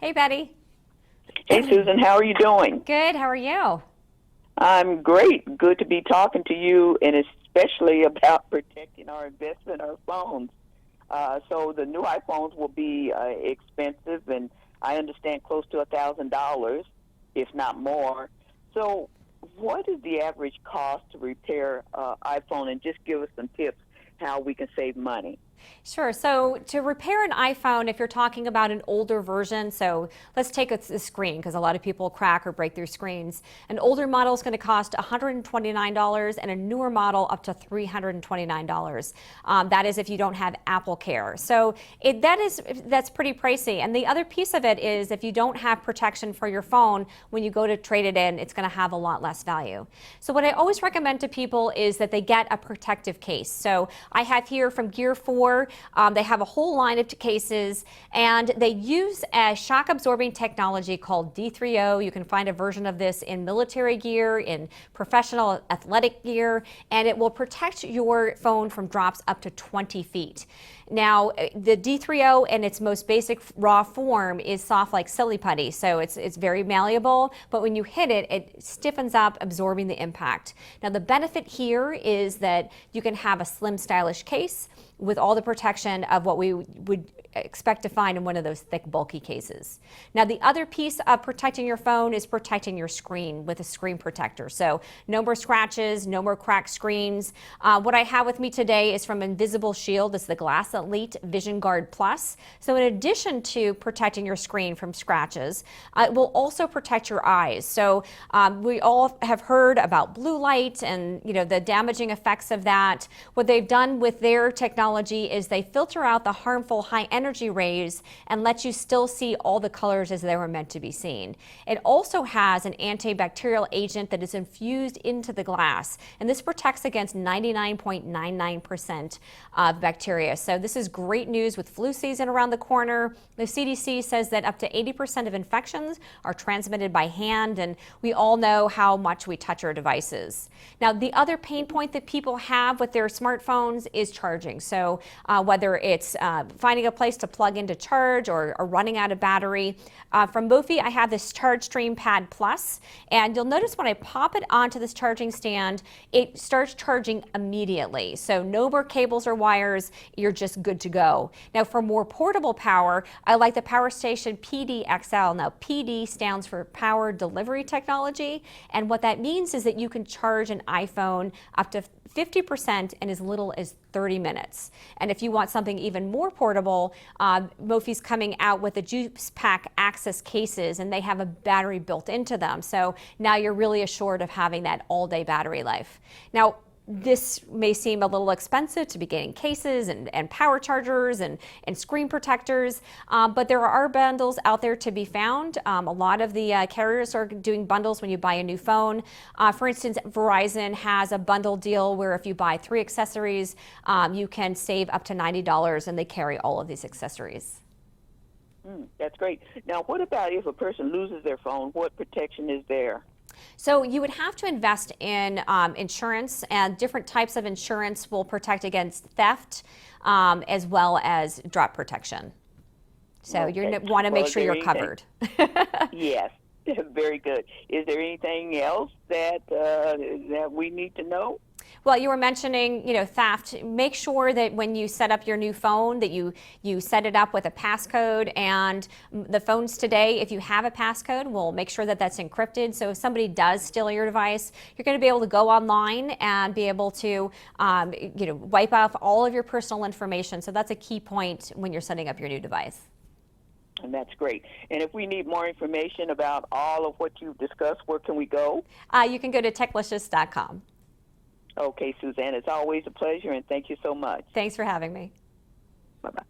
Hey, Betty. Hey, Susan, how are you doing? Good. How are you? I'm great. Good to be talking to you, and especially about protecting our investment, our phones. So the new iPhones will be expensive, and I understand close to $1,000, if not more. So, what is the average cost to repair iPhone? And just give us some tips how we can save money. Sure. So to repair an iPhone, if you're talking about an older version, so let's take a screen because a lot of people crack or break their screens. An older model is going to cost $129 and a newer model up to $329. That is if you don't have Apple Care. So that's pretty pricey. And the other piece of it is if you don't have protection for your phone, when you go to trade it in, it's going to have a lot less value. So what I always recommend to people is that they get a protective case. So I have here from Gear 4. They have a whole line of cases, and they use a shock absorbing technology called D3O. You can find a version of this in military gear, in professional athletic gear, and it will protect your phone from drops up to 20 feet. Now, the D3O in its most basic raw form is soft like silly putty, so it's very malleable, but when you hit it, it stiffens up, absorbing the impact. Now, the benefit here is that you can have a slim, stylish case with all the protection of what we would expect to find in one of those thick, bulky cases. Now, the other piece of protecting your phone is protecting your screen with a screen protector. So no more scratches, no more cracked screens. What I have with me today is from Invisible Shield. It's the Glass Elite Vision Guard Plus. So in addition to protecting your screen from scratches, it will also protect your eyes. So we all have heard about blue light and the damaging effects of that. What they've done with their technology is they filter out the harmful high energy rays and let you still see all the colors as they were meant to be seen. It also has an antibacterial agent that is infused into the glass, and this protects against 99.99% of bacteria. So this is great news with flu season around the corner. The CDC says that up to 80% of infections are transmitted by hand, and we all know how much we touch our devices. Now, the other pain point that people have with their smartphones is charging. So whether it's finding a place to plug in to charge or running out of battery. From Mophie, I have this Charge Stream Pad Plus, and you'll notice when I pop it onto this charging stand, it starts charging immediately. So no more cables or wires, you're just good to go. Now, for more portable power, I like the Power Station PD-XL. Now, PD stands for Power Delivery Technology, and what that means is that you can charge an iPhone up to 50% in as little as 30 minutes. And if you want something even more portable, Mophie's coming out with the Juice Pack Access cases, and they have a battery built into them. So now you're really assured of having that all-day battery life. Now, this may seem a little expensive to be getting cases and power chargers and screen protectors, but there are bundles out there to be found. A lot of the carriers are doing bundles when you buy a new phone. For instance, Verizon has a bundle deal where if you buy 3 accessories, you can save up to $90, and they carry all of these accessories. That's great. Now, what about if a person loses their phone? What protection is there? So you would have to invest in insurance, and different types of insurance will protect against theft as well as drop protection. So Okay. you want to make Well, is sure there you're anything? covered. Yes, very good. Is there anything else that we need to know? Well, you were mentioning, theft. Make sure that when you set up your new phone that you set it up with a passcode, and the phones today, if you have a passcode, we'll make sure that that's encrypted. So if somebody does steal your device, you're going to be able to go online and be able to, wipe off all of your personal information. So that's a key point when you're setting up your new device. And that's great. And if we need more information about all of what you've discussed, where can we go? You can go to techlicious.com. Okay, Suzanne, it's always a pleasure, and thank you so much. Thanks for having me. Bye-bye.